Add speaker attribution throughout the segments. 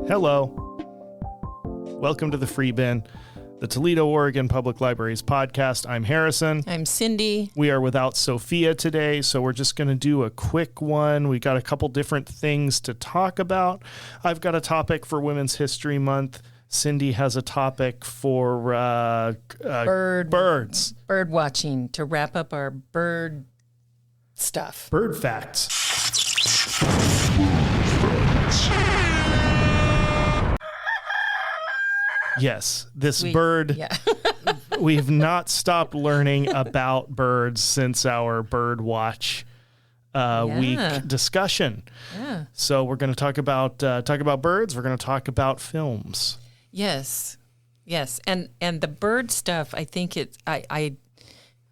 Speaker 1: Hello. Welcome to the Free Bin, the Toledo, Oregon Public Library's podcast. I'm Harrison.
Speaker 2: I'm Cindy.
Speaker 1: We are without Sophia today, so we're just going to do a quick one. We got a couple different things to talk about. I've got a topic for Women's History Month. Cindy has a topic for birds.
Speaker 2: Bird watching, to wrap up our bird stuff.
Speaker 1: Bird facts. Yes, we've not stopped learning about birds since our bird watch week discussion. Yeah. So we're going to talk about birds. We're going to talk about films.
Speaker 2: Yes. And the bird stuff, I think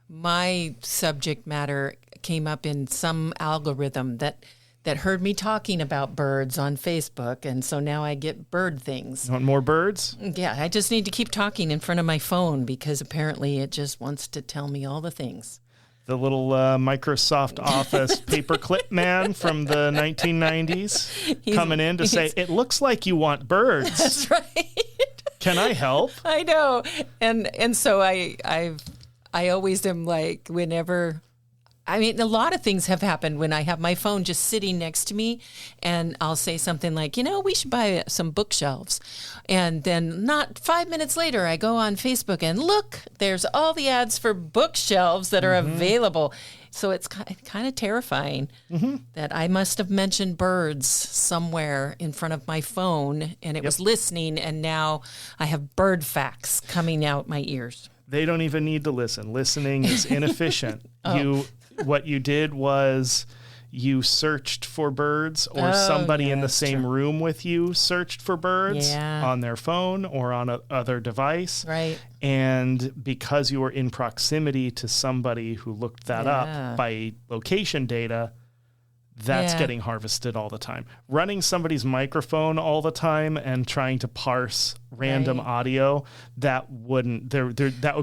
Speaker 2: my subject matter came up in some algorithm that heard me talking about birds on Facebook, and so now I get bird things.
Speaker 1: You want more birds?
Speaker 2: Yeah, I just need to keep talking in front of my phone because apparently it just wants to tell me all the things.
Speaker 1: The little Microsoft Office paperclip man from the 1990s coming in to say, it looks like you want birds.
Speaker 2: That's right.
Speaker 1: Can I help?
Speaker 2: I know. And so I always am like, whenever... I mean, a lot of things have happened when I have my phone just sitting next to me, and I'll say something like, we should buy some bookshelves. And then not 5 minutes later, I go on Facebook and look, there's all the ads for bookshelves that are available. So it's kind of terrifying that I must have mentioned birds somewhere in front of my phone, and it was listening, and now I have bird facts coming out my ears.
Speaker 1: They don't even need to listen. Listening is inefficient. What you did was you searched for birds, or somebody in the same room with you searched for birds on their phone or on other device.
Speaker 2: Right.
Speaker 1: And because you were in proximity to somebody who looked that up by location data, that's getting harvested all the time. Running somebody's microphone all the time and trying to parse random audio, that would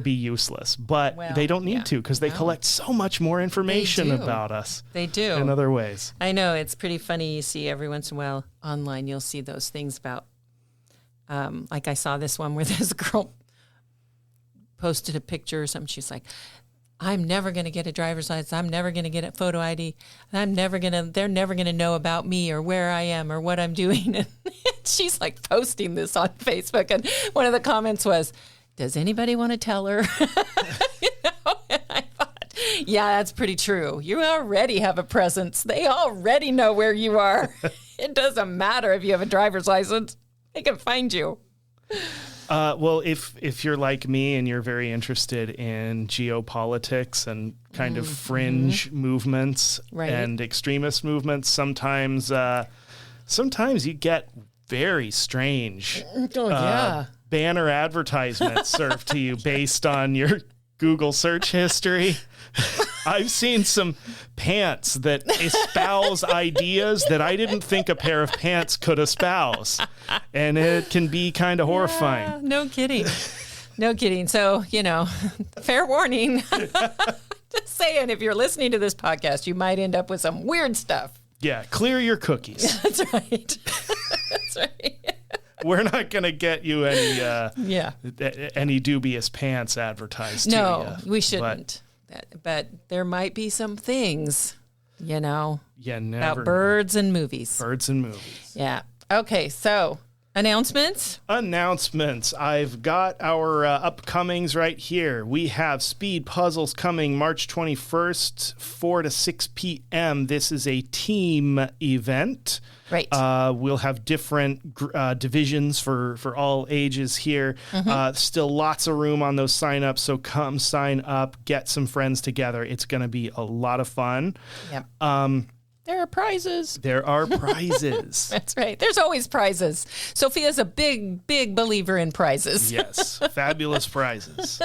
Speaker 1: be useless. But they don't need to, because they collect so much more information about us.
Speaker 2: They do.
Speaker 1: In other ways.
Speaker 2: I know. It's pretty funny. You see every once in a while online, you'll see those things about, like I saw this one where this girl posted a picture or something. She's like, I'm never going to get a driver's license. I'm never going to get a photo ID. They're never going to know about me or where I am or what I'm doing. And she's like posting this on Facebook. And one of the comments was, does anybody want to tell her? And I thought, yeah, that's pretty true. You already have a presence. They already know where you are. It doesn't matter if you have a driver's license. They can find you.
Speaker 1: Well, if you're like me and you're very interested in geopolitics and kind of fringe movements and extremist movements, sometimes you get very strange banner advertisements served to you based on your Google search history. I've seen some pants that espouse ideas that I didn't think a pair of pants could espouse. And it can be kind of horrifying.
Speaker 2: No kidding. No kidding. So, fair warning. Just saying, if you're listening to this podcast, you might end up with some weird stuff.
Speaker 1: Yeah, clear your cookies.
Speaker 2: That's right. That's right.
Speaker 1: We're not going to get you any dubious pants advertised to you.
Speaker 2: No, we shouldn't. But there might be some things, about birds and movies.
Speaker 1: Birds and movies.
Speaker 2: Yeah. Okay, so announcements?
Speaker 1: I've got our upcomings right here. We have Speed Puzzles coming March 21st, 4 to 6 p.m. This is a team event.
Speaker 2: Right.
Speaker 1: We'll have different divisions for all ages here. Still lots of room on those sign-ups, so come sign up, get some friends together. It's going to be a lot of fun.
Speaker 2: Yep. There are prizes.
Speaker 1: That's
Speaker 2: right. There's always prizes. Sophia's a big, big believer in prizes.
Speaker 1: Yes, fabulous prizes.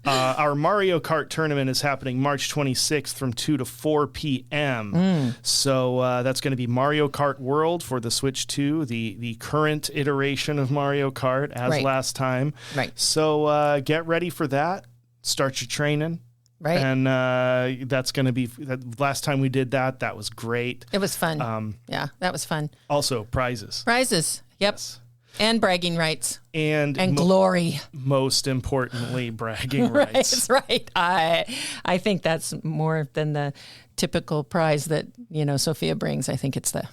Speaker 1: Our Mario Kart tournament is happening March 26th from 2 to 4 p.m. So that's going to be Mario Kart World for the Switch 2, the current iteration of Mario Kart as last time.
Speaker 2: Right.
Speaker 1: So get ready for that. start your training.
Speaker 2: Right.
Speaker 1: And that's going to be, last time we did that, that was great.
Speaker 2: It was fun. Yeah, that was fun.
Speaker 1: Also, prizes.
Speaker 2: Prizes. Yep.
Speaker 1: Yes.
Speaker 2: And bragging rights.
Speaker 1: And
Speaker 2: glory.
Speaker 1: Most importantly, bragging rights.
Speaker 2: Right. I think that's more than the typical prize that, Sophia brings. I think it's the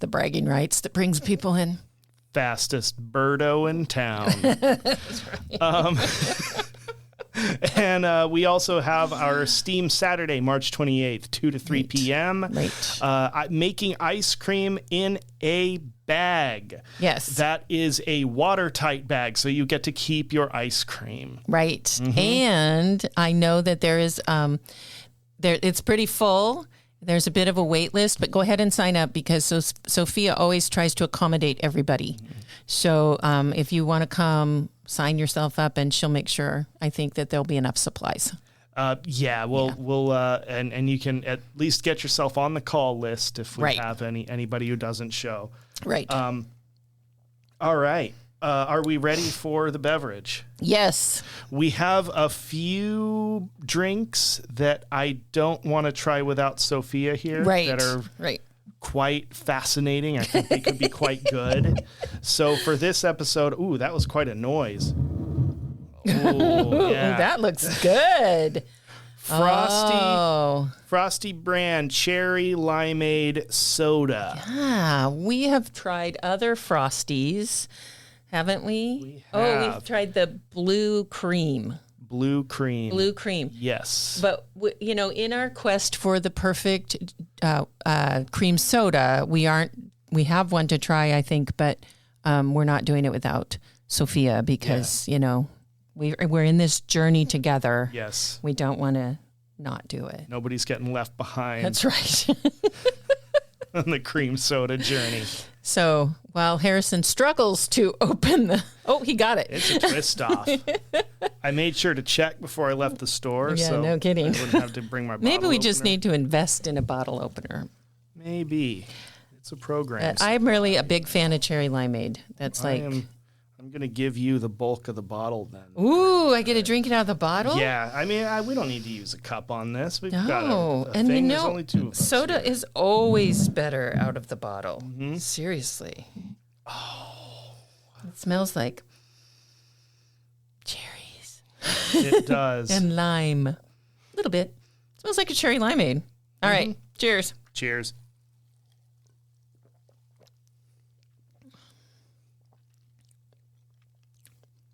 Speaker 2: bragging rights that brings people in.
Speaker 1: Fastest birdo in town.
Speaker 2: That's right.
Speaker 1: And we also have our Steam Saturday, March 28th, 2 to 3 p.m.
Speaker 2: Right.
Speaker 1: Making ice cream in a bag.
Speaker 2: Yes.
Speaker 1: That is a watertight bag, so you get to keep your ice cream.
Speaker 2: Right. Mm-hmm. And I know that there is, it's pretty full. There's a bit of a wait list, but go ahead and sign up because Sophia always tries to accommodate everybody. Mm-hmm. So if you want to come, sign yourself up and she'll make sure, I think, that there'll be enough supplies.
Speaker 1: We'll and you can at least get yourself on the call list if we have anybody who doesn't show.
Speaker 2: Right.
Speaker 1: All right. Are we ready for the beverage?
Speaker 2: Yes.
Speaker 1: We have a few drinks that I don't want to try without Sophia here.
Speaker 2: Right.
Speaker 1: That are
Speaker 2: right.
Speaker 1: quite fascinating. I think they could be quite good. So for this episode, that was quite a noise. Yeah.
Speaker 2: That looks good.
Speaker 1: Frosty brand cherry limeade soda.
Speaker 2: Yeah, we have tried other Frosties, haven't we?
Speaker 1: We have.
Speaker 2: We've tried the blue cream.
Speaker 1: Blue cream.
Speaker 2: Blue cream.
Speaker 1: Yes.
Speaker 2: But, in our quest for the perfect cream soda, we have one to try, I think, but we're not doing it without Sophia because, we're in this journey together.
Speaker 1: Yes.
Speaker 2: We don't want to not do it.
Speaker 1: Nobody's getting left behind.
Speaker 2: That's right.
Speaker 1: On the cream soda journey.
Speaker 2: So while Harrison struggles to open he got it.
Speaker 1: It's a twist off. I made sure to check before I left the store.
Speaker 2: Yeah,
Speaker 1: so
Speaker 2: no kidding.
Speaker 1: I wouldn't have to bring my bottle
Speaker 2: Maybe we
Speaker 1: opener.
Speaker 2: just need to invest in a bottle opener.
Speaker 1: Maybe. It's a program.
Speaker 2: I'm really a big fan of cherry limeade. That's
Speaker 1: I'm going to give you the bulk of the bottle then.
Speaker 2: Ooh, I get to drink it out of the bottle?
Speaker 1: Yeah. I mean, we don't need to use a cup on this. We've got a
Speaker 2: and
Speaker 1: thing. There's only two of us
Speaker 2: soda
Speaker 1: here.
Speaker 2: is always better out of the bottle. Mm-hmm. Seriously.
Speaker 1: Oh.
Speaker 2: It smells like cherries.
Speaker 1: It does.
Speaker 2: And lime. A little bit. It smells like a cherry limeade. All right. Cheers.
Speaker 1: Cheers.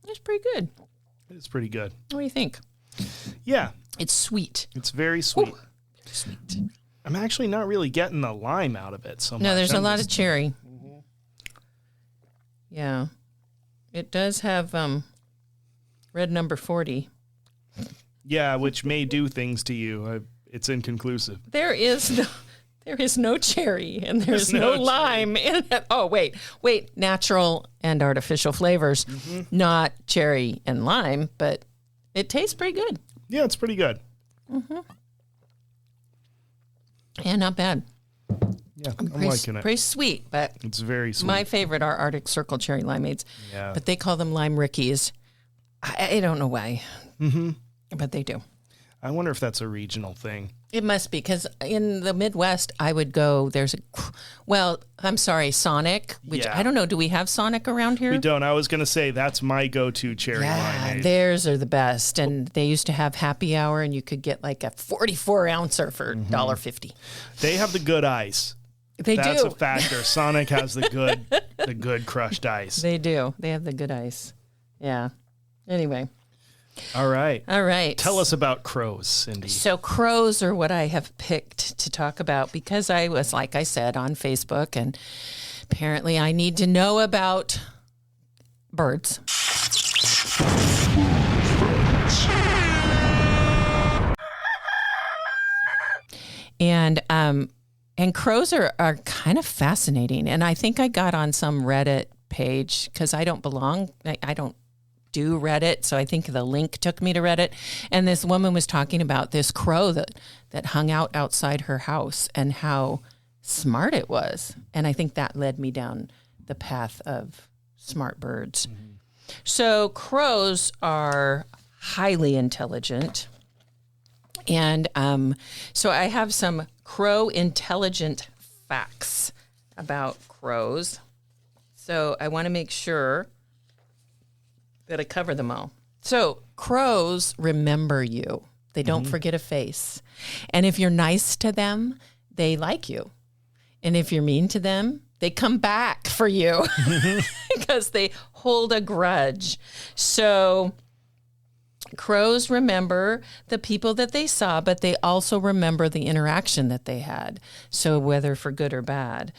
Speaker 2: It's pretty good.
Speaker 1: It's pretty good.
Speaker 2: What do you think?
Speaker 1: Yeah.
Speaker 2: It's sweet.
Speaker 1: It's very sweet.
Speaker 2: Ooh, sweet.
Speaker 1: I'm actually not really getting the lime out of it so much.
Speaker 2: No, there's a lot of cherry. Mm-hmm. Yeah. It does have red number 40.
Speaker 1: Yeah, which may do things to you. It's inconclusive.
Speaker 2: There is no cherry and there's no lime in it. Oh, wait. Natural and artificial flavors, not cherry and lime, but it tastes pretty good.
Speaker 1: Yeah, it's pretty good.
Speaker 2: Mm-hmm. Yeah, not bad.
Speaker 1: Yeah, I'm liking it.
Speaker 2: Pretty sweet, but
Speaker 1: it's very sweet.
Speaker 2: My favorite are Arctic Circle cherry limeades.
Speaker 1: Yeah.
Speaker 2: But they call them lime rickies. I don't know why, but they do.
Speaker 1: I wonder if that's a regional thing.
Speaker 2: It must be, because in the Midwest, I would go, Sonic, which I don't know, do we have Sonic around here?
Speaker 1: We don't. I was going to say that's my go-to cherry limeade.
Speaker 2: Theirs are the best. And they used to have happy hour, and you could get like a 44-ouncer for $1.50.
Speaker 1: They have the good ice. That's a factor. Sonic has the good crushed ice.
Speaker 2: They do. They have the good ice. Yeah. Anyway.
Speaker 1: All right.
Speaker 2: Tell
Speaker 1: us about crows, Cindy.
Speaker 2: So crows are what I have picked to talk about because I was, like I said, on Facebook, and apparently I need to know about birds. And crows are kind of fascinating. And I think I got on some Reddit page because I don't do Reddit, so I think the link took me to Reddit, and this woman was talking about this crow that hung out outside her house and how smart it was, and I think that led me down the path of smart birds. So crows are highly intelligent. And so I have some crow intelligent facts about crows. So I want to make sure that I cover them all. So crows remember you. They don't forget a face. And if you're nice to them, they like you. And if you're mean to them, they come back for you because they hold a grudge. So crows remember the people that they saw, but they also remember the interaction that they had. So whether for good or bad.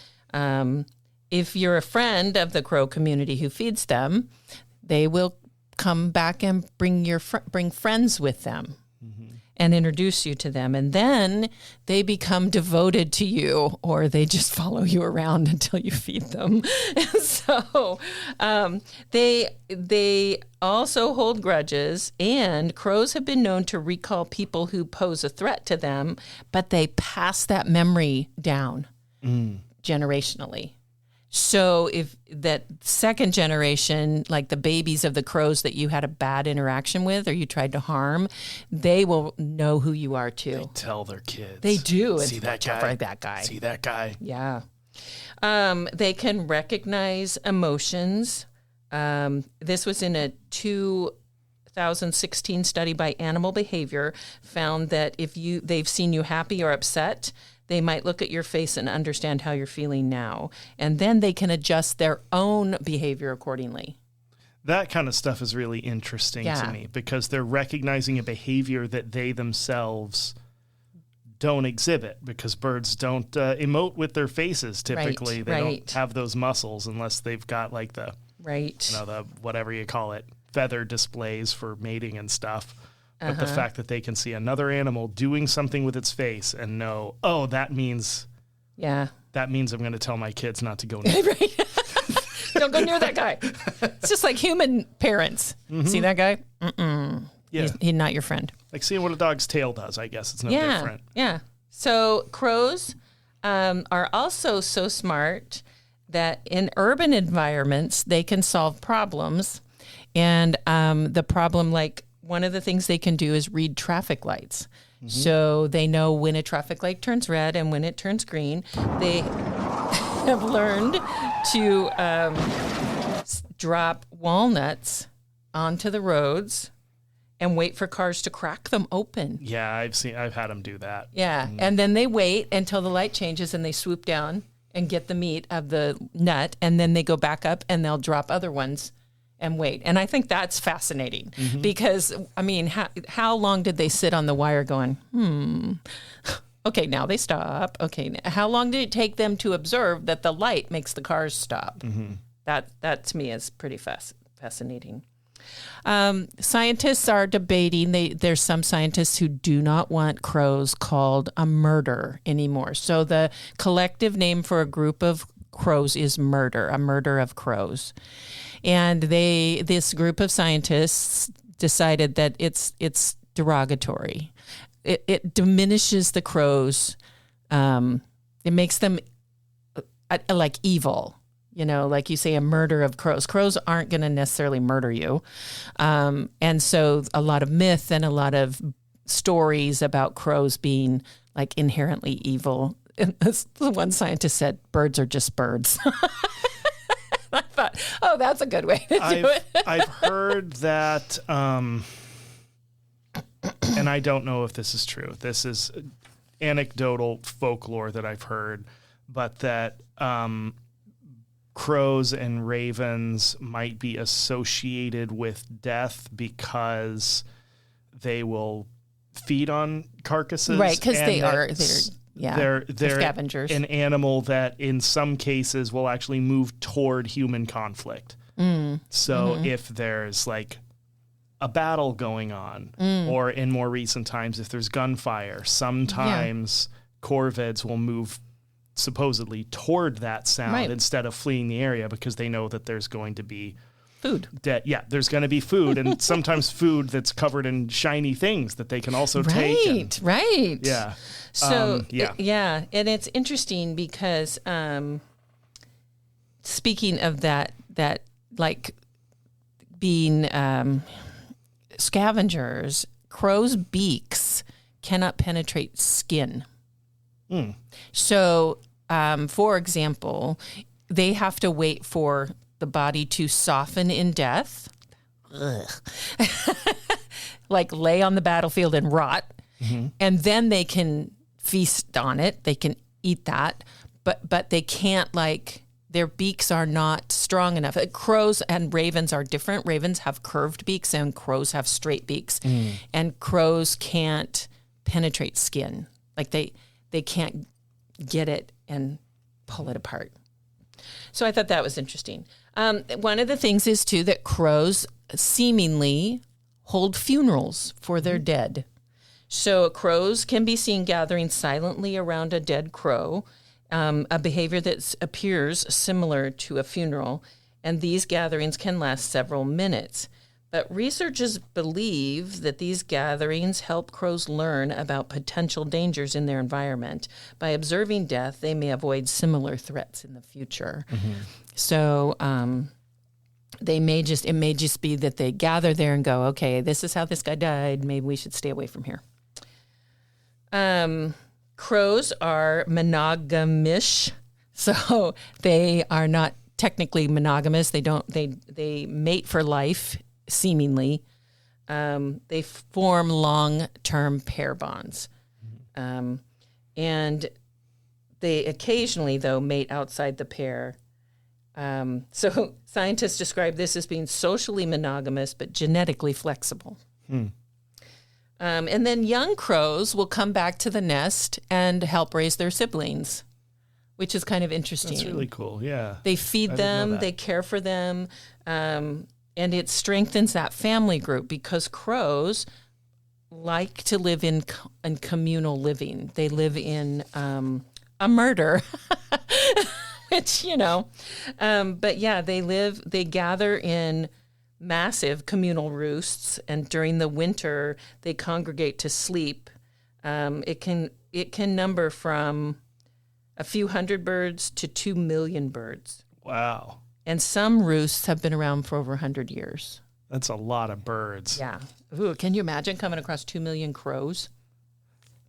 Speaker 2: If you're a friend of the crow community who feeds them, they will come back and bring friends with them and introduce you to them. And then they become devoted to you, or they just follow you around until you feed them. And so they also hold grudges, and crows have been known to recall people who pose a threat to them, but they pass that memory down generationally. So if that second generation, like the babies of the crows that you had a bad interaction with or you tried to harm, they will know who you are too.
Speaker 1: They tell their kids.
Speaker 2: They do.
Speaker 1: See that guy?
Speaker 2: Like that guy.
Speaker 1: See that guy?
Speaker 2: Yeah. They can recognize emotions. This was in a 2016 study by Animal Behavior, found that if they've seen you happy or upset, they might look at your face and understand how you're feeling now. And then they can adjust their own behavior accordingly.
Speaker 1: That kind of stuff is really interesting to me because they're recognizing a behavior that they themselves don't exhibit, because birds don't emote with their faces typically. They don't have those muscles unless they've got like the, the whatever you call it, feather displays for mating and stuff. But the fact that they can see another animal doing something with its face and know, oh, that means I'm going to tell my kids not to go near.
Speaker 2: Don't go near that guy. It's just like human parents. See that guy? Yeah. He's not your friend.
Speaker 1: Like seeing what a dog's tail does, I guess. It's no different.
Speaker 2: Yeah. So crows are also so smart that in urban environments, they can solve problems. And the problem, like, one of the things they can do is read traffic lights. So they know when a traffic light turns red and when it turns green. They have learned to drop walnuts onto the roads and wait for cars to crack them open.
Speaker 1: Yeah, I've had them do that.
Speaker 2: Yeah, and then they wait until the light changes and they swoop down and get the meat of the nut, and then they go back up and they'll drop other ones and wait. And I think that's fascinating because, I mean, how long did they sit on the wire going, okay, now they stop. Okay, how long did it take them to observe that the light makes the cars stop? That to me is pretty fascinating. Scientists are debating. There's some scientists who do not want crows called a murder anymore. So the collective name for a group of crows is murder, a murder of crows. And this group of scientists decided that it's derogatory. It diminishes the crows. It makes them like evil. You know, like you say, a murder of crows. Crows aren't going to necessarily murder you. And so a lot of myth and a lot of stories about crows being like inherently evil. And the one scientist said, birds are just birds. I thought, oh, that's a good way to do it.
Speaker 1: I've heard that, and I don't know if this is true. This is anecdotal folklore that I've heard, but that crows and ravens might be associated with death because they will feed on carcasses.
Speaker 2: Right, because they're scavengers.
Speaker 1: An animal that in some cases will actually move toward human conflict. So if there's like a battle going on, or in more recent times, if there's gunfire, sometimes corvids will move supposedly toward that sound instead of fleeing the area because they know that there's going to be
Speaker 2: food.
Speaker 1: There's going to be food, and sometimes food that's covered in shiny things that they can also take.
Speaker 2: Right.
Speaker 1: Yeah.
Speaker 2: So, and it's interesting because speaking of that like being scavengers, crows' beaks cannot penetrate skin. So, for example, they have to wait for the body to soften in death, like lay on the battlefield and rot, and then they can feast on it. They can eat that, but they can't, like, their beaks are not strong enough. Crows and ravens are different. Ravens have curved beaks and crows have straight beaks, and crows can't penetrate skin. Like they can't get it and pull it apart. So I thought that was interesting. One of the things is, too, that crows seemingly hold funerals for their dead. So crows can be seen gathering silently around a dead crow, a behavior that appears similar to a funeral, and these gatherings can last several minutes. But researchers believe that these gatherings help crows learn about potential dangers in their environment. By observing death, they may avoid similar threats in the future. So it may just be that they gather there and go, okay, this is how this guy died. Maybe we should stay away from here. Crows are monogamish, so they are not technically monogamous. They mate for life, seemingly. They form long-term pair bonds. And they occasionally, though, mate outside the pair. So scientists describe this as being socially monogamous, but genetically flexible. And then young crows will come back to the nest and help raise their siblings, which is kind of interesting.
Speaker 1: That's really cool, yeah.
Speaker 2: They feed them, they care for them, and it strengthens that family group because crows like to live in communal living. They live in a murder, which, but yeah, they gather in massive communal roosts, and during the winter they congregate to sleep. It can number from a few hundred birds to 2 million birds.
Speaker 1: Wow.
Speaker 2: And some roosts have been around for over 100 years.
Speaker 1: That's a lot of birds.
Speaker 2: Yeah. Ooh, can you imagine coming across 2 million crows?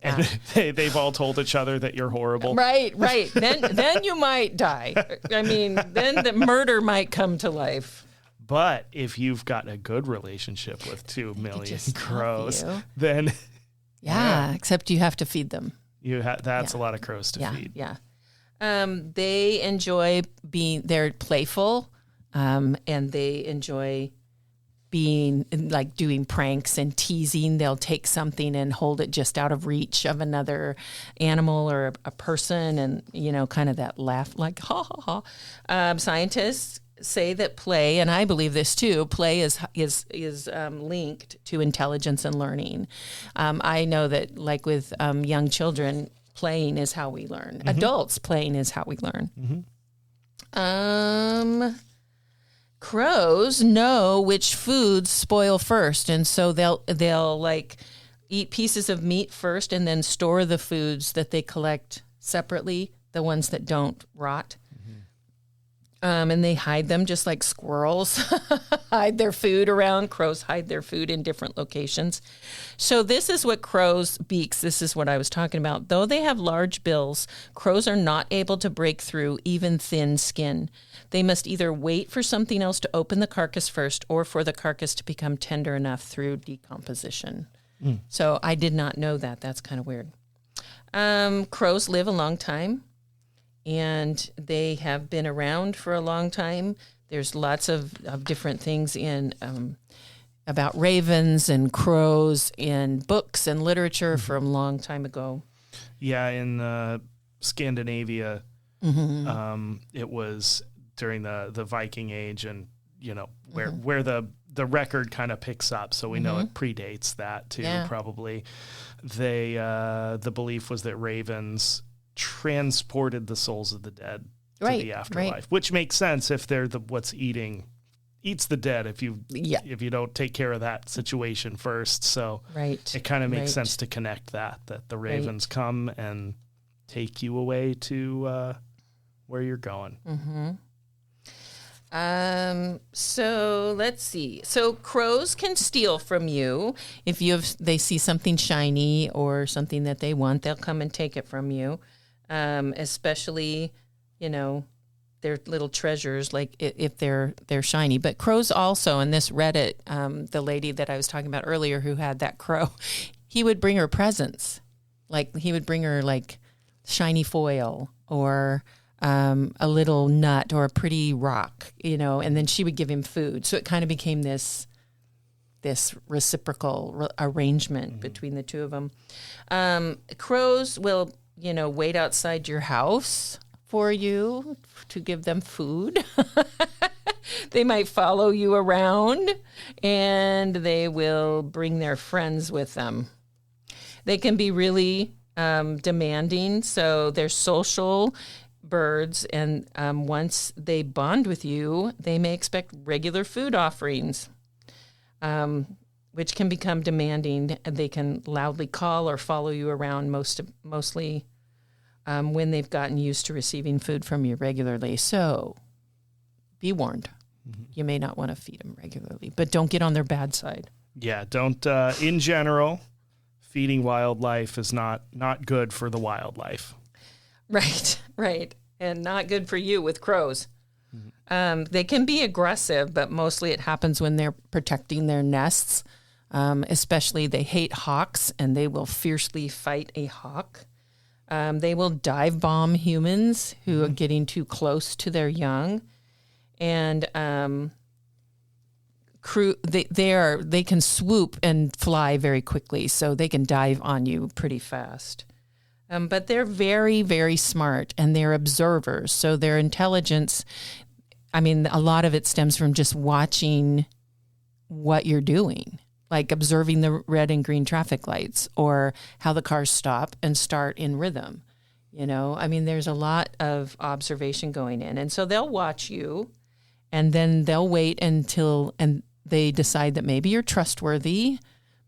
Speaker 1: And they've all told each other that you're horrible.
Speaker 2: Right. Then you might die. I mean, then the murder might come to life.
Speaker 1: But if you've got a good relationship with 2 million crows, then...
Speaker 2: Yeah, except you have to feed them.
Speaker 1: That's a lot of crows to feed.
Speaker 2: Yeah. They enjoy they're playful, and they enjoy being, like, doing pranks and teasing. They'll take something and hold it just out of reach of another animal or a person, and, kind of that laugh, like, ha, ha, ha. Scientists say that play, and I believe this too, play is linked to intelligence and learning. I know that, like, with young children, playing is how we learn. Adults, playing is how we learn. Crows know which foods spoil first, and so they'll like eat pieces of meat first and then store the foods that they collect separately, the ones that don't rot. And they hide them just like squirrels hide their food around. Crows hide their food in different locations. So this is what crows' beaks, this is what I was talking about. Though they have large bills, crows are not able to break through even thin skin. They must either wait for something else to open the carcass first or for the carcass to become tender enough through decomposition. So I did not know that. That's kind of weird. Crows live a long time. And they have been around for a long time. There's lots of different things in about ravens and crows in books and literature from a long time ago.
Speaker 1: Yeah, in Scandinavia, it was during the Viking Age, and where the record kind of picks up. So we know it predates that too. Probably, the belief was that ravens transported the souls of the dead to the afterlife, which makes sense if they're what's eats the dead if you don't take care of that situation first. So it kind of makes sense to connect that the ravens come and take you away to where you're going.
Speaker 2: So let's see. So crows can steal from you if they see something shiny or something that they want. They'll come and take it from you. Especially, their little treasures, like if they're shiny. But crows also, in this Reddit, the lady that I was talking about earlier who had that crow, he would bring her presents. Like he would bring her like shiny foil or a little nut or a pretty rock, and then she would give him food. So it kind of became this reciprocal arrangement between the two of them. Crows will, wait outside your house for you to give them food. They might follow you around, and they will bring their friends with them. They can be really demanding, so they're social birds, and once they bond with you, they may expect regular food offerings, which can become demanding. They can loudly call or follow you around mostly when they've gotten used to receiving food from you regularly. So be warned. Mm-hmm. You may not want to feed them regularly, but don't get on their bad side.
Speaker 1: Yeah, don't, in general, feeding wildlife is not good for the wildlife.
Speaker 2: Right. And not good for you with crows. Mm-hmm. They can be aggressive, but mostly it happens when they're protecting their nests. Especially they hate hawks, and they will fiercely fight a hawk. They will dive bomb humans who are getting too close to their young. And they can swoop and fly very quickly, so they can dive on you pretty fast. But they're very, very smart, and they're observers. So their intelligence, a lot of it stems from just watching what you're doing, like observing the red and green traffic lights or how the cars stop and start in rhythm. There's a lot of observation going in. And so they'll watch you, and then they'll wait until they decide that maybe you're trustworthy,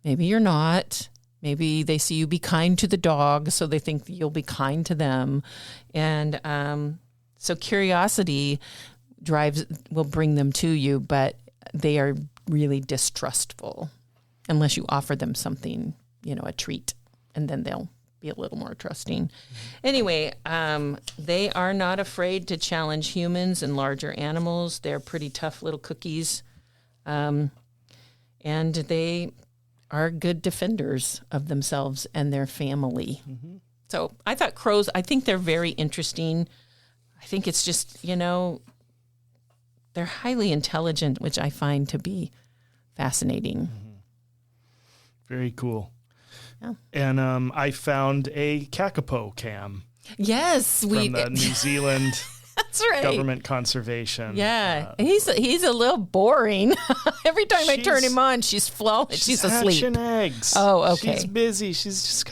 Speaker 2: maybe you're not. Maybe they see you be kind to the dog, so they think you'll be kind to them. And so curiosity will bring them to you, but they are really distrustful unless you offer them something, a treat, and then they'll be a little more trusting. Anyway, they are not afraid to challenge humans and larger animals. They're pretty tough little cookies. And they are good defenders of themselves and their family. Mm-hmm. So I thought crows, I think they're very interesting. I think it's just, they're highly intelligent, which I find to be fascinating.
Speaker 1: Mm-hmm. Very cool.
Speaker 2: Yeah.
Speaker 1: And I found a kakapo cam.
Speaker 2: Yes.
Speaker 1: From the New Zealand
Speaker 2: That's right.
Speaker 1: Government conservation.
Speaker 2: Yeah. He's a little boring. Every time I turn him on, she's asleep.
Speaker 1: She's hatching eggs.
Speaker 2: Oh, okay.
Speaker 1: She's busy. She's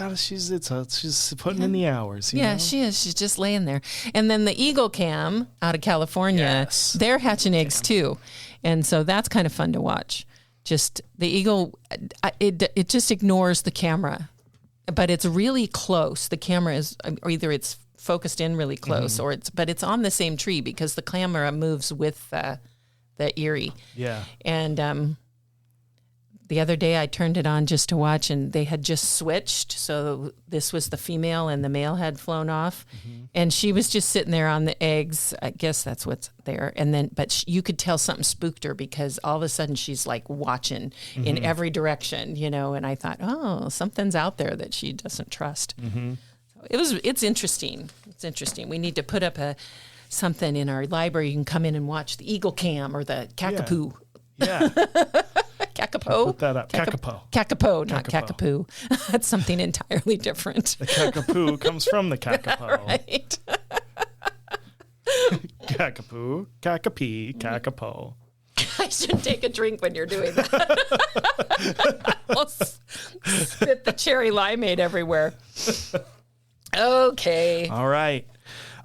Speaker 1: putting in the hours. You know?
Speaker 2: She is. She's just laying there. And then the eagle cam out of California, they're hatching eggs too. And so that's kind of fun to watch. Just the eagle, it just ignores the camera, but it's really close. The camera is, or either it's focused in really close, or it's on the same tree because the camera moves with the eyrie.
Speaker 1: Yeah.
Speaker 2: And the other day I turned it on just to watch, and they had just switched. So this was the female, and the male had flown off, and she was just sitting there on the eggs. I guess that's what's there. And then, but you could tell something spooked her because all of a sudden she's like watching in every direction, you know. And I thought, oh, something's out there that she doesn't trust. It's interesting. It's interesting. We need to put up something in our library. You can come in and watch the eagle cam or the kakapoo.
Speaker 1: Yeah.
Speaker 2: Kakapo.
Speaker 1: Put that up. Kakapo.
Speaker 2: Kakapo, not kakapoo. That's something entirely different.
Speaker 1: The kakapoo comes from the kakapo.
Speaker 2: Right.
Speaker 1: Kakapoo, kakapee, kakapo.
Speaker 2: I should take a drink when you're doing that. I'll spit the cherry limeade everywhere. Okay.
Speaker 1: All right.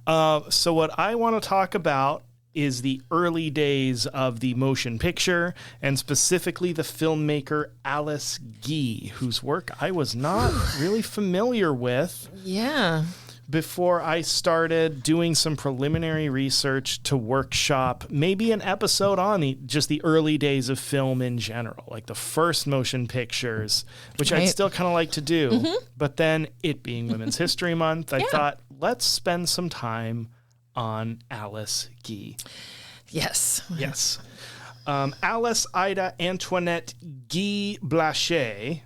Speaker 1: So what I want to talk about is the early days of the motion picture, and specifically the filmmaker Alice Guy, whose work I was not really familiar with.
Speaker 2: Yeah.
Speaker 1: before I started doing some preliminary research to workshop maybe an episode on just the early days of film in general, like the first motion pictures, which I'd still kind of like to do. But then it being Women's History Month, I thought, let's spend some time on Alice Guy.
Speaker 2: Yes.
Speaker 1: Yes. Alice Ida Antoinette Guy Blanchet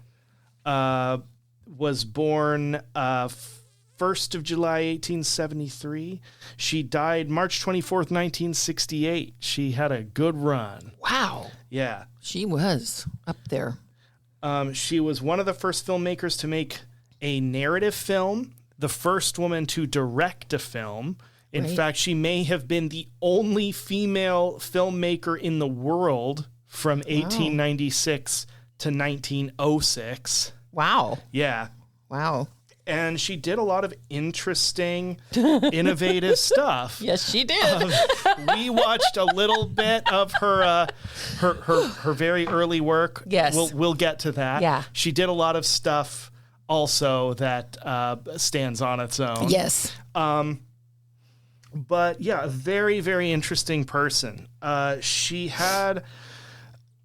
Speaker 1: was born 1st of July, 1873. She died March 24th, 1968. She had a good run.
Speaker 2: Wow.
Speaker 1: Yeah.
Speaker 2: She was up there.
Speaker 1: She was one of the first filmmakers to make a narrative film, the first woman to direct a film. In fact, she may have been the only female filmmaker in the world from 1896 to 1906.
Speaker 2: Wow.
Speaker 1: Yeah.
Speaker 2: Wow.
Speaker 1: And she did a lot of interesting, innovative stuff.
Speaker 2: Yes, she did.
Speaker 1: We watched a little bit of her very early work.
Speaker 2: Yes.
Speaker 1: We'll get to that.
Speaker 2: Yeah.
Speaker 1: She did a lot of stuff also that stands on its own.
Speaker 2: Yes.
Speaker 1: But yeah, a very, very interesting person. She had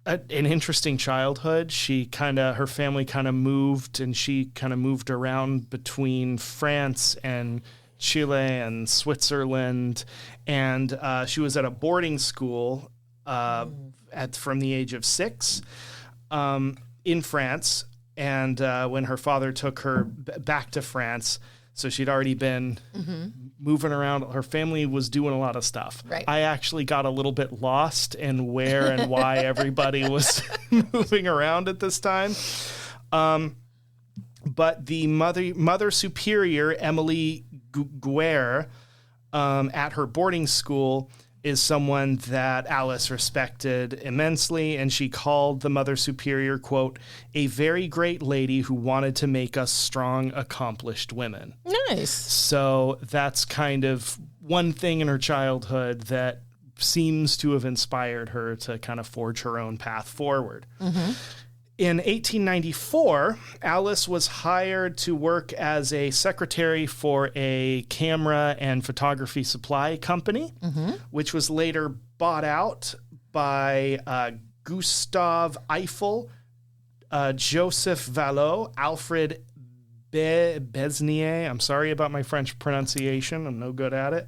Speaker 1: an interesting childhood. Her family kind of moved, and she kind of moved around between France and Chile and Switzerland. And she was at a boarding school from the age of 6 in France. And when her father took her back to France, so she'd already been moving around. Her family was doing a lot of stuff.
Speaker 2: Right.
Speaker 1: I actually got a little bit lost in where and why everybody was moving around at this time. But the mother superior, Emily Guerre, at her boarding school is someone that Alice respected immensely, and she called the Mother Superior, quote, a very great lady who wanted to make us strong, accomplished women.
Speaker 2: Nice. So
Speaker 1: that's kind of one thing in her childhood that seems to have inspired her to kind of forge her own path forward. In 1894, Alice was hired to work as a secretary for a camera and photography supply company, which was later bought out by Gustave Eiffel, Joseph Vallot, Alfred Besnier. I'm sorry about my French pronunciation. I'm no good at it.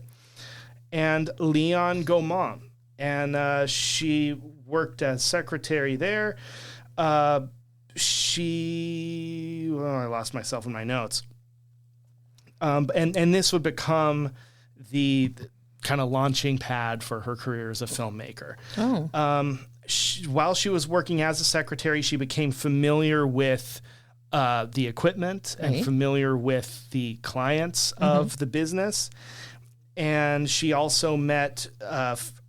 Speaker 1: And Leon Gaumont. And she worked as secretary there. I lost myself in my notes. And this would become the kind of launching pad for her career as a filmmaker. While she was working as a secretary, she became familiar with the equipment and familiar with the clients of the business. And she also met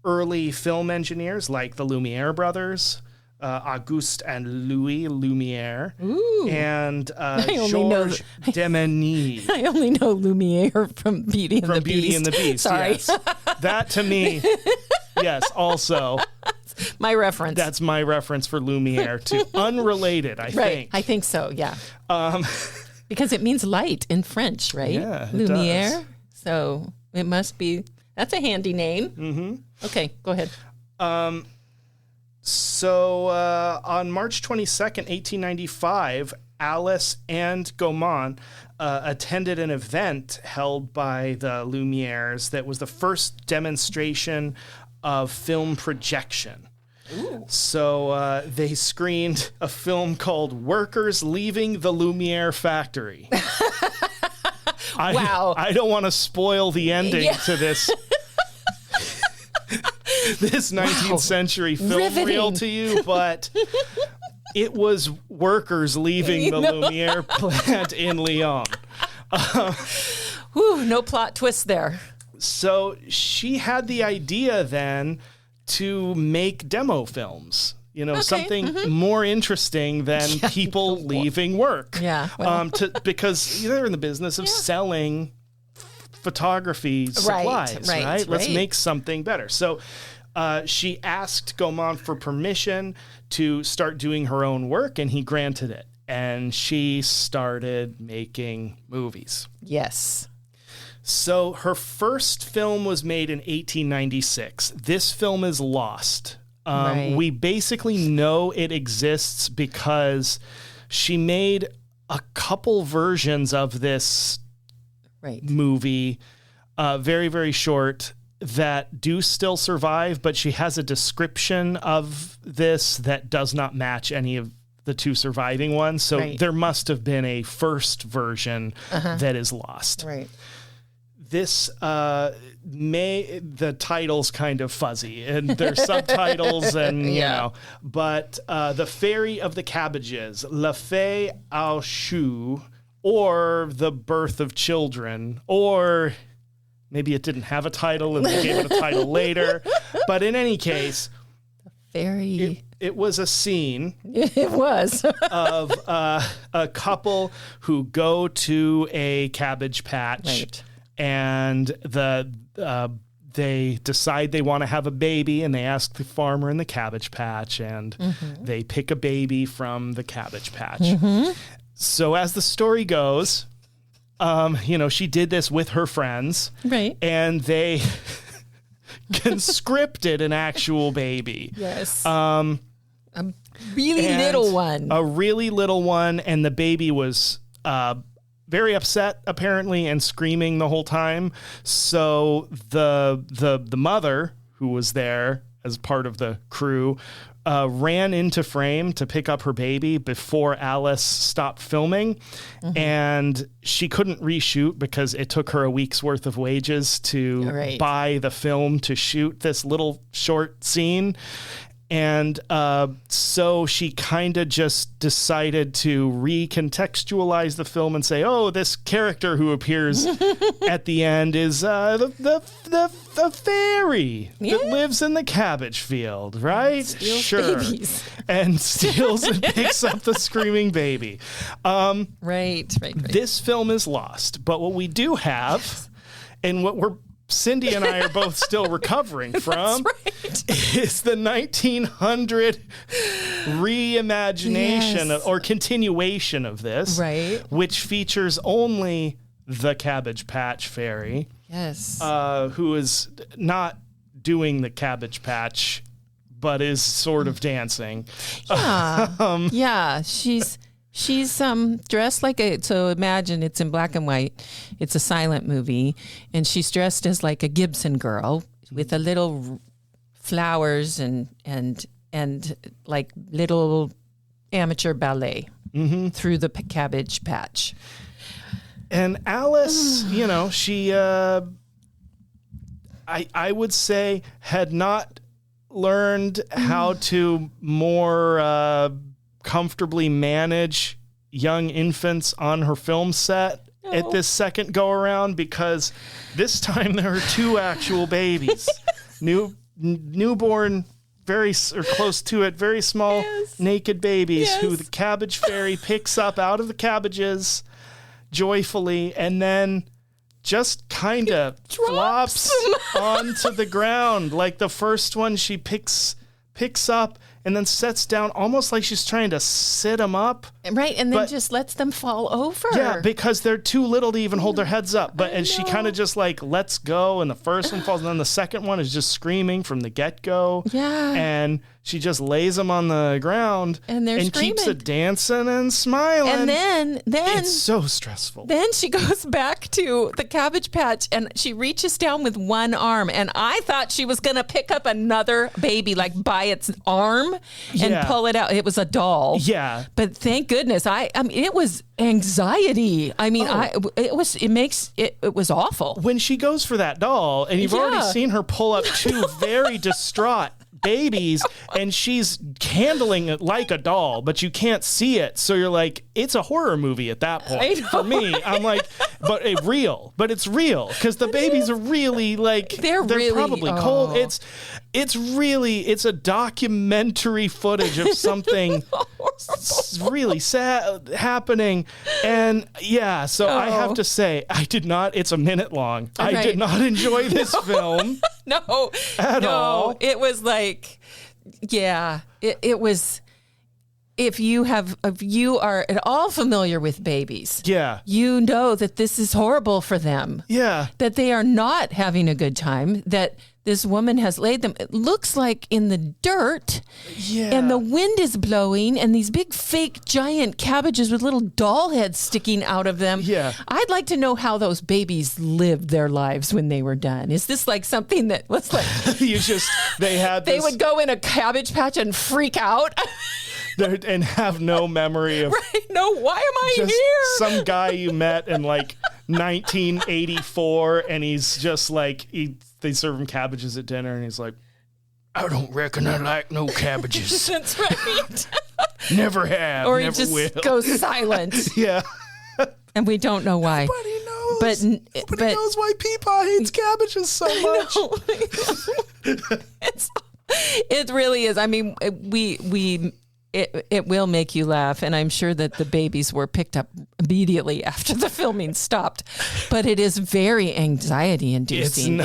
Speaker 1: early film engineers like the Lumiere brothers, Auguste and Louis Lumiere, and Georges Demeny.
Speaker 2: I only know Lumiere from Beauty and the Beast.
Speaker 1: From Beauty and the Beast,
Speaker 2: Sorry.
Speaker 1: yes. That to me, yes, also.
Speaker 2: My reference.
Speaker 1: That's my reference for Lumiere, too. Unrelated, I think.
Speaker 2: I think so, yeah. Because it means light in French, right?
Speaker 1: Yeah, it
Speaker 2: Lumiere.
Speaker 1: does.
Speaker 2: So it must be, that's a handy name. Okay, go ahead.
Speaker 1: So on March 22nd, 1895, Alice and Gaumont attended an event held by the Lumieres that was the first demonstration of film projection. So they screened a film called Workers Leaving the Lumiere Factory.
Speaker 2: Wow.
Speaker 1: I don't want to spoil the ending to this. This 19th century film reel to you, but it was workers leaving the Lumiere plant in Lyon.
Speaker 2: No plot twist there.
Speaker 1: So she had the idea then to make demo films, something more interesting than people leaving work.
Speaker 2: Yeah. Well.
Speaker 1: Because they're in the business of selling photography supplies, right? Let's make something better. So she asked Gaumont for permission to start doing her own work, and he granted it. And she started making movies.
Speaker 2: Yes.
Speaker 1: So her first film was made in 1896. This film is lost.
Speaker 2: Right.
Speaker 1: We basically know it exists because she made a couple versions of this movie, very, very short, that do still survive, but she has a description of this that does not match any of the two surviving ones. So there must have been a first version that is lost.
Speaker 2: Right.
Speaker 1: This the title's kind of fuzzy, and there's subtitles, and you know, but The Fairy of the Cabbages, La Fée aux Choux, or The Birth of Children, or maybe it didn't have a title and they gave it a title later. But in any case, it was a scene.
Speaker 2: It was
Speaker 1: of a couple who go to a cabbage patch.
Speaker 2: Right.
Speaker 1: And they decide they want to have a baby, and they ask the farmer in the cabbage patch, and they pick a baby from the cabbage patch. So as the story goes, you know, she did this with her friends,
Speaker 2: right?
Speaker 1: And they conscripted an actual baby.
Speaker 2: Yes. A really little one.
Speaker 1: A really little one, and the baby was very upset, apparently, and screaming the whole time. So the mother, who was there as part of the crew, ran into frame to pick up her baby before Alice stopped filming. And she couldn't reshoot because it took her a week's worth of wages to buy the film to shoot this little short scene. And so she kind of just decided to recontextualize the film and say, oh, this character who appears at the end is the fairy that lives in the cabbage field, right?
Speaker 2: Steals babies.
Speaker 1: And steals and picks up the screaming baby.
Speaker 2: Right.
Speaker 1: This film is lost. But what we do have, and what Cindy and I are both still recovering from, is the 1900 reimagination or continuation of this, which features only the Cabbage Patch Fairy, who is not doing the Cabbage Patch, but is sort of dancing.
Speaker 2: She's dressed like so imagine it's in black and white. It's a silent movie, and she's dressed as like a Gibson girl with a little flowers and like little amateur ballet through the cabbage patch.
Speaker 1: And Alice, you know, she I would say had not learned how to more comfortably manage young infants on her film set at this second go around, because this time there are two actual babies, newborn, very or close to it, very small naked babies who the cabbage fairy picks up out of the cabbages joyfully and then just kind of flops onto the ground. Like the first one she picks up and then sets down almost like she's trying to sit them up.
Speaker 2: Right, and then just lets them fall over.
Speaker 1: Yeah, because they're too little to even hold their heads up. But as she kind of just like lets go, and the first one falls, and then the second one is just screaming from the get-go.
Speaker 2: Yeah.
Speaker 1: And she just lays them on the ground
Speaker 2: and they're screaming.
Speaker 1: Keeps it dancing and smiling.
Speaker 2: And then
Speaker 1: it's so stressful.
Speaker 2: Then she goes back to the cabbage patch and she reaches down with one arm, and I thought she was going to pick up another baby like by its arm and pull it out. It was a doll.
Speaker 1: Yeah.
Speaker 2: But thank goodness. I mean, it was anxiety. I mean, it was awful.
Speaker 1: When she goes for that doll, and you've already seen her pull up two very distraught babies, and she's handling it like a doll, but you can't see it. So you're like, it's a horror movie at that point. For me, I'm like, but it's real because the babies are really like, they're really, probably cold. It's a documentary footage of something really sad happening. And so I have to say, it's a minute long. I did not enjoy this film.
Speaker 2: At all. It was like, it was, if you are at all familiar with babies,
Speaker 1: Yeah.
Speaker 2: you know that this is horrible for them.
Speaker 1: Yeah.
Speaker 2: That they are not having a good time, that this woman has laid them, it looks like in the dirt,
Speaker 1: Yeah.
Speaker 2: and the wind is blowing, and these big fake giant cabbages with little doll heads sticking out of them.
Speaker 1: Yeah.
Speaker 2: I'd like to know how those babies lived their lives when they were done. Is this like something that was like they would go in a cabbage patch and freak out?
Speaker 1: And have no memory of
Speaker 2: Right? No, why am I
Speaker 1: just
Speaker 2: here?
Speaker 1: some guy you met in like 1984, and he's just like they serve him cabbages at dinner, and he's like, I don't reckon I like no cabbages.
Speaker 2: That's right.
Speaker 1: Never have,
Speaker 2: Or
Speaker 1: never
Speaker 2: he just
Speaker 1: will.
Speaker 2: goes silent,
Speaker 1: Yeah.
Speaker 2: and we don't know why.
Speaker 1: Nobody knows. Nobody
Speaker 2: but-
Speaker 1: knows why Peepaw hates cabbages so much.
Speaker 2: It really is. I mean, it will make you laugh, and I'm sure that the babies were picked up immediately after the filming stopped. But it is very anxiety inducing.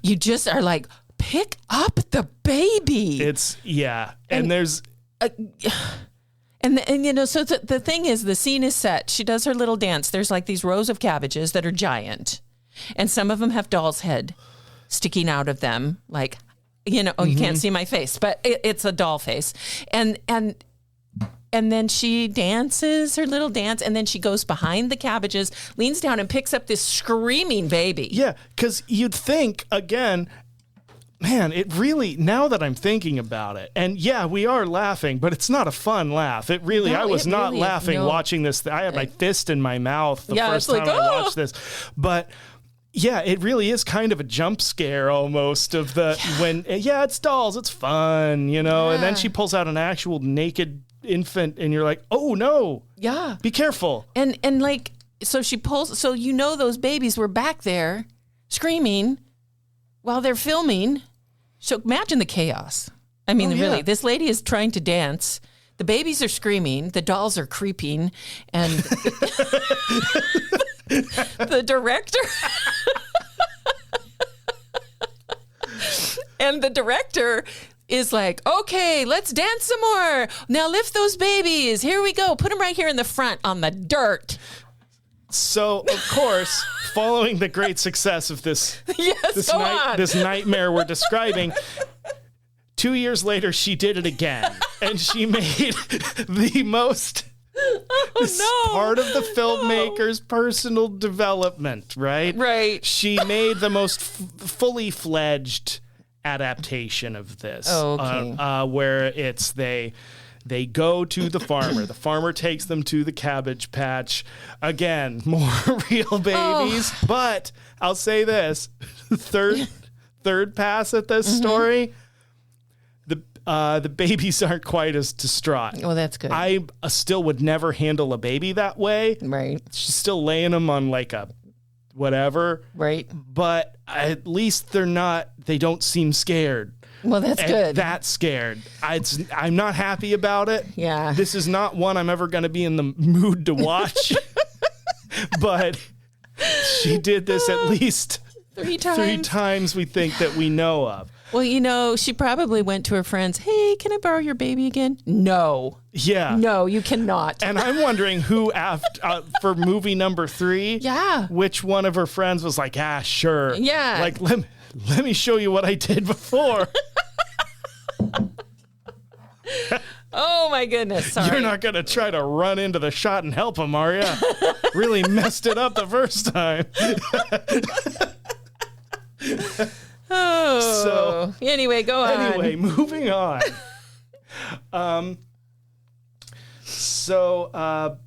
Speaker 2: You just are like, pick up the baby.
Speaker 1: And there's
Speaker 2: And you know, so the thing is, the scene is set. She does her little dance. There's like these rows of cabbages that are giant, and some of them have doll's head sticking out of them. Like, you know, you can't see my face, but it's a doll face, and then she dances her little dance, and then she goes behind the cabbages, leans down, and picks up this screaming baby.
Speaker 1: Yeah, because you'd think, again, man, it really, now that I'm thinking about it, and yeah, we are laughing, but it's not a fun laugh. I was not laughing watching this. I had my fist in my mouth the first time I watched this. But yeah, it really is kind of a jump scare almost of it's dolls, it's fun, you know, and then she pulls out an actual naked infant, and you're like, oh no, be careful.
Speaker 2: And like, so she pulls, so you know those babies were back there screaming while they're filming. So imagine the chaos. I mean, really, this lady is trying to dance, the babies are screaming, the dolls are creeping, and the director and the director is like, okay, let's dance some more. Now lift those babies. Here we go. Put them right here in the front on the dirt.
Speaker 1: So, of course, following the great success of this nightmare we're describing, 2 years later, she did it again. And she made the most part of the filmmaker's personal development, right?
Speaker 2: Right.
Speaker 1: She made the most fully fledged adaptation of this, where it's they go to the farmer takes them to the cabbage patch, again, more real babies. But I'll say this, third pass at this story, the babies aren't quite as distraught.
Speaker 2: Oh, that's good.
Speaker 1: I still would never handle a baby that way.
Speaker 2: Right.
Speaker 1: She's still laying them on like a whatever.
Speaker 2: Right.
Speaker 1: But at least they don't seem scared.
Speaker 2: Well, that's good.
Speaker 1: That scared. I'm not happy about it.
Speaker 2: Yeah.
Speaker 1: This is not one I'm ever going to be in the mood to watch. But she did this at least
Speaker 2: 3 times.
Speaker 1: 3 times we think that we know of.
Speaker 2: Well, you know, she probably went to her friends, hey, can I borrow your baby again? No.
Speaker 1: Yeah.
Speaker 2: No, you cannot.
Speaker 1: And I'm wondering who, for movie number 3, which one of her friends was like, sure.
Speaker 2: Yeah.
Speaker 1: Like, let me show you what I did before.
Speaker 2: Oh, my goodness. Sorry.
Speaker 1: You're not going to try to run into the shot and help him, are you? Really messed it up the first time.
Speaker 2: Oh. So, anyway, go on.
Speaker 1: Anyway, moving on. So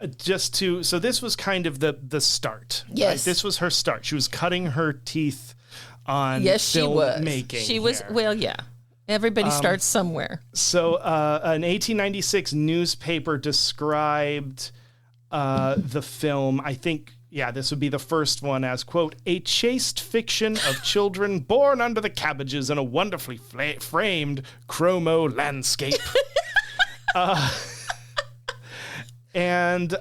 Speaker 1: this was kind of the start.
Speaker 2: Yes.
Speaker 1: Right? This was her start. She was cutting her teeth on
Speaker 2: filmmaking.
Speaker 1: She was.
Speaker 2: Well, yeah. Everybody starts somewhere.
Speaker 1: So an 1896 newspaper described the film, I think, this would be the first one, as, quote, a chaste fiction of children born under the cabbages in a wonderfully framed chromo landscape. And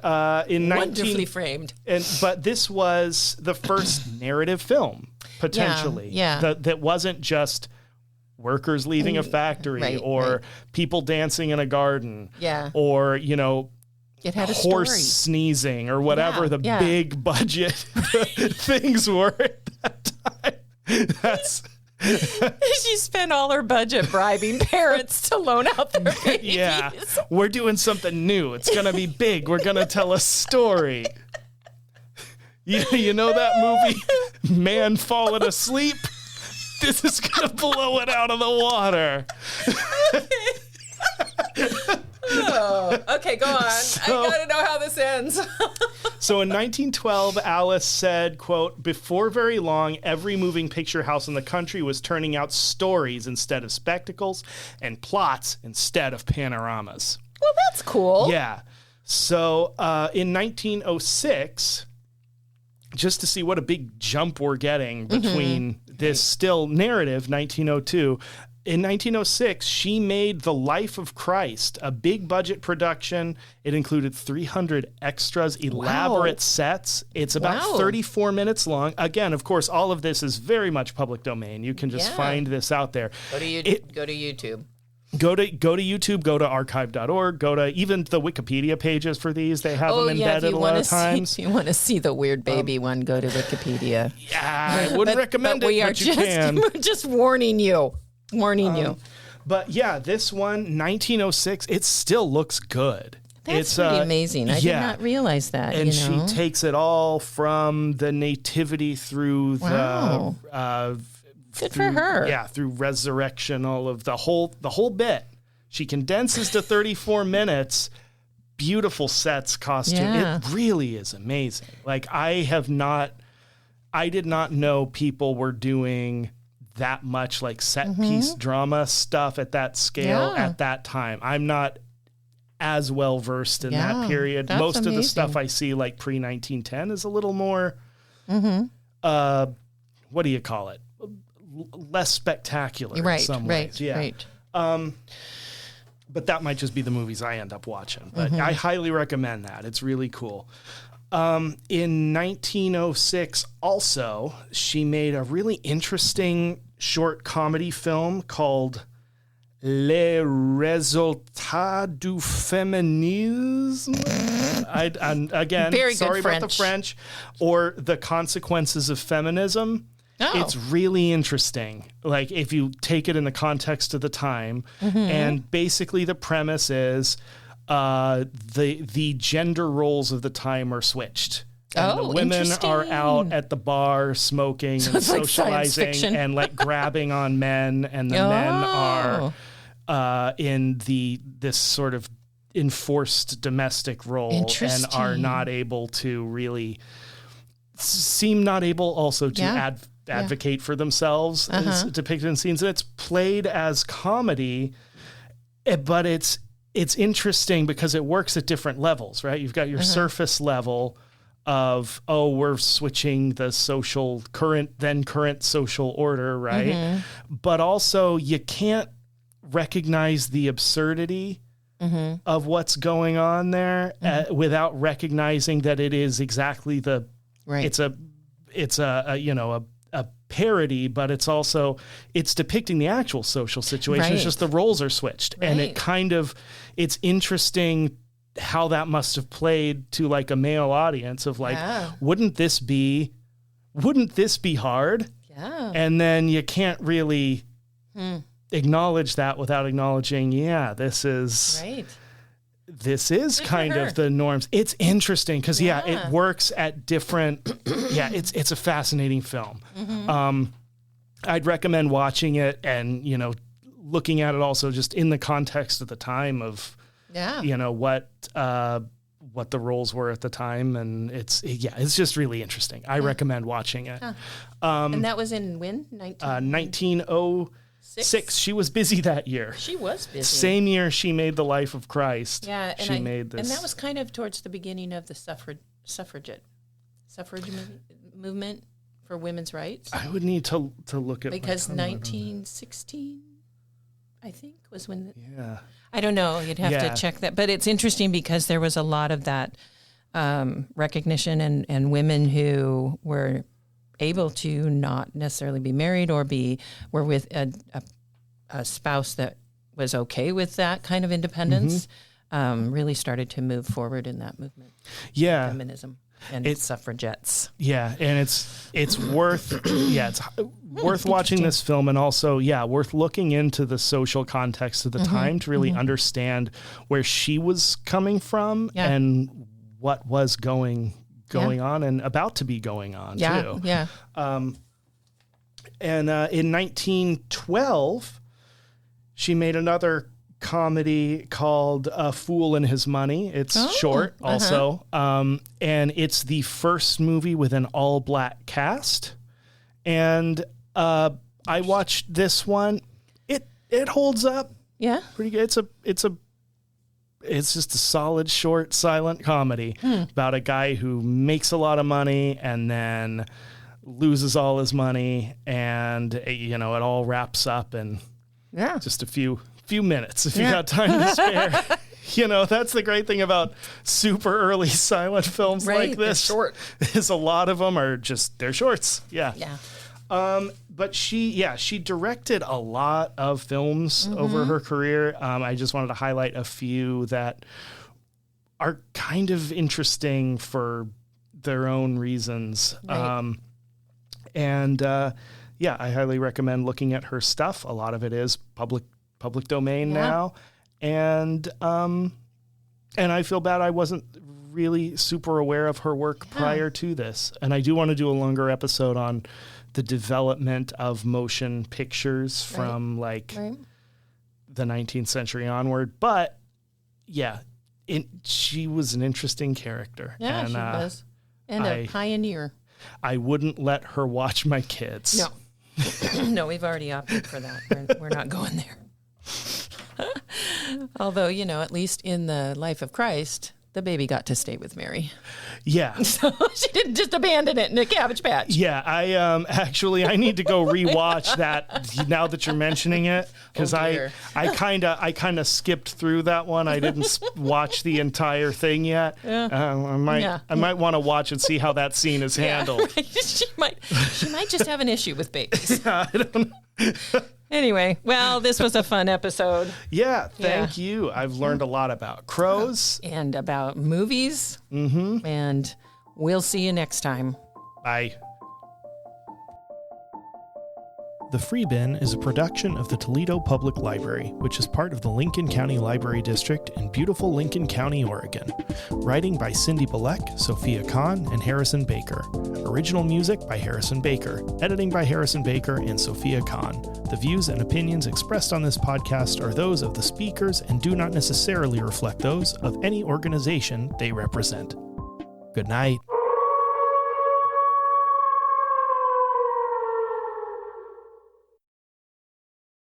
Speaker 1: in
Speaker 2: wonderfully framed.
Speaker 1: But this was the first narrative film, potentially.
Speaker 2: Yeah.
Speaker 1: That wasn't just workers leaving a factory, or people dancing in a garden, or, you know,
Speaker 2: it had a
Speaker 1: horse
Speaker 2: story.
Speaker 1: Sneezing, or whatever the big budget things were at that time. That's
Speaker 2: she spent all her budget bribing parents to loan out their babies.
Speaker 1: Yeah, we're doing something new. It's gonna be big. We're gonna tell a story. You know that movie, Man Falling Asleep? This is going to blow it out of the water.
Speaker 2: Okay, go on. I got to know how this ends.
Speaker 1: So in 1912, Alice said, quote, "Before very long, every moving picture house in the country was turning out stories instead of spectacles and plots instead of panoramas."
Speaker 2: Well, that's cool.
Speaker 1: Yeah. So in 1906... just to see what a big jump we're getting between this still narrative, 1902. In 1906, she made The Life of Christ, a big budget production. It included 300 extras, elaborate sets. It's about 34 minutes long. Again, of course, all of this is very much public domain. You can just find this out there.
Speaker 2: Go to YouTube.
Speaker 1: Go to YouTube, go to archive.org, go to even the Wikipedia pages for these. They have them embedded a lot of times.
Speaker 2: If you want to see the weird baby one, go to Wikipedia.
Speaker 1: Yeah, I wouldn't recommend it, but you can.
Speaker 2: We're just warning you.
Speaker 1: But yeah, this one, 1906, it still looks good.
Speaker 2: That's pretty amazing. I did not realize that.
Speaker 1: And she takes it all from the nativity through the...
Speaker 2: Good for her.
Speaker 1: Yeah, through resurrection, all of the whole bit. She condenses to 34 minutes. Beautiful sets, costume.
Speaker 2: Yeah.
Speaker 1: It really is amazing. Like I did not know people were doing that much like set piece drama stuff at that scale at that time. I'm not as well versed in that period. Most of the stuff I see like pre-1910 is a little more what do you call it? Less spectacular in some ways. Right. But that might just be the movies I end up watching. But I highly recommend that. It's really cool. In 1906, also, she made a really interesting short comedy film called Les Résultats du féminisme. Again,
Speaker 2: very
Speaker 1: sorry
Speaker 2: good
Speaker 1: about the French. Or The Consequences of Feminism. Oh. It's really interesting, like if you take it in the context of the time. And basically the premise is the gender roles of the time are switched. And the women are out at the bar smoking and socializing and like grabbing on men, and the men are in this sort of enforced domestic role and are not able to really seem not able also to advocate for themselves as depicted in scenes. And it's played as comedy, but it's interesting because it works at different levels, right? You've got your surface level of, we're switching the current social order, right? But also you can't recognize the absurdity of what's going on there without recognizing that it is exactly it's a parody, but it's depicting the actual social situation. It's just the roles are switched. And it's interesting how that must have played to like a male audience of like, wouldn't this be hard? Yeah. And then you can't really acknowledge that without acknowledging, this is kind of the norms. It's interesting because it works at different. It's a fascinating film. I'd recommend watching it and looking at it also just in the context of the time of what the roles were at the time, and it's just really interesting. I recommend watching it.
Speaker 2: And that was in when
Speaker 1: 1906. She was busy that year.
Speaker 2: She was busy.
Speaker 1: Same year she made The Life of Christ.
Speaker 2: Yeah, and
Speaker 1: she made this.
Speaker 2: And that was kind of towards the beginning of the suffrage movement for women's rights.
Speaker 1: I would need to look at
Speaker 2: because 1916, I think, was when. I don't know. You'd have to check that, but it's interesting because there was a lot of that recognition and women who were able to not necessarily be married or were with a a spouse that was okay with that kind of independence, really started to move forward in that movement.
Speaker 1: Yeah.
Speaker 2: Feminism and suffragettes.
Speaker 1: Yeah. And it's worth, it's worth watching this film, and also, worth looking into the social context of the time to really understand where she was coming from and what was going on and about to be going on too.
Speaker 2: Yeah.
Speaker 1: And in 1912, she made another comedy called A Fool and His Money. It's short also. And it's the first movie with an all-black cast. And I watched this one. It holds up.
Speaker 2: Yeah.
Speaker 1: Pretty good. It's just a solid, short, silent comedy about a guy who makes a lot of money and then loses all his money, and it all wraps up in just a few minutes if you got time to spare. That's the great thing about super early silent films like this.
Speaker 2: They're short.
Speaker 1: Is a lot of them are just, they're shorts. Yeah. But she directed a lot of films over her career. I just wanted to highlight a few that are kind of interesting for their own reasons.
Speaker 2: Right.
Speaker 1: I highly recommend looking at her stuff. A lot of it is public domain now. And I feel bad I wasn't really super aware of her work prior to this. And I do want to do a longer episode on the development of motion pictures from the 19th century onward. But she was an interesting character.
Speaker 2: Yeah, she was. And a pioneer.
Speaker 1: I wouldn't let her watch my kids.
Speaker 2: No. No, we've already opted for that. We're not going there. Although, at least in the life of Christ, the baby got to stay with Mary.
Speaker 1: Yeah.
Speaker 2: So she didn't just abandon it in a Cabbage Patch.
Speaker 1: Yeah, I need to go rewatch that now that you're mentioning it, because I kind of skipped through that one. I didn't watch the entire thing yet.
Speaker 2: Yeah.
Speaker 1: I might want to watch and see how that scene is handled.
Speaker 2: Right. She might just have an issue with babies.
Speaker 1: I don't know.
Speaker 2: Anyway, well, this was a fun episode.
Speaker 1: Yeah, thank you. I've learned a lot about crows.
Speaker 2: And about movies. Mm-hmm. And we'll see you next time.
Speaker 1: Bye. The Free Bin is a production of the Toledo Public Library, which is part of the Lincoln County Library District in beautiful Lincoln County, Oregon. Writing by Cindy Bilek, Sophia Kahn, and Harrison Baker. Original music by Harrison Baker. Editing by Harrison Baker and Sophia Kahn. The views and opinions expressed on this podcast are those of the speakers and do not necessarily reflect those of any organization they represent. Good night.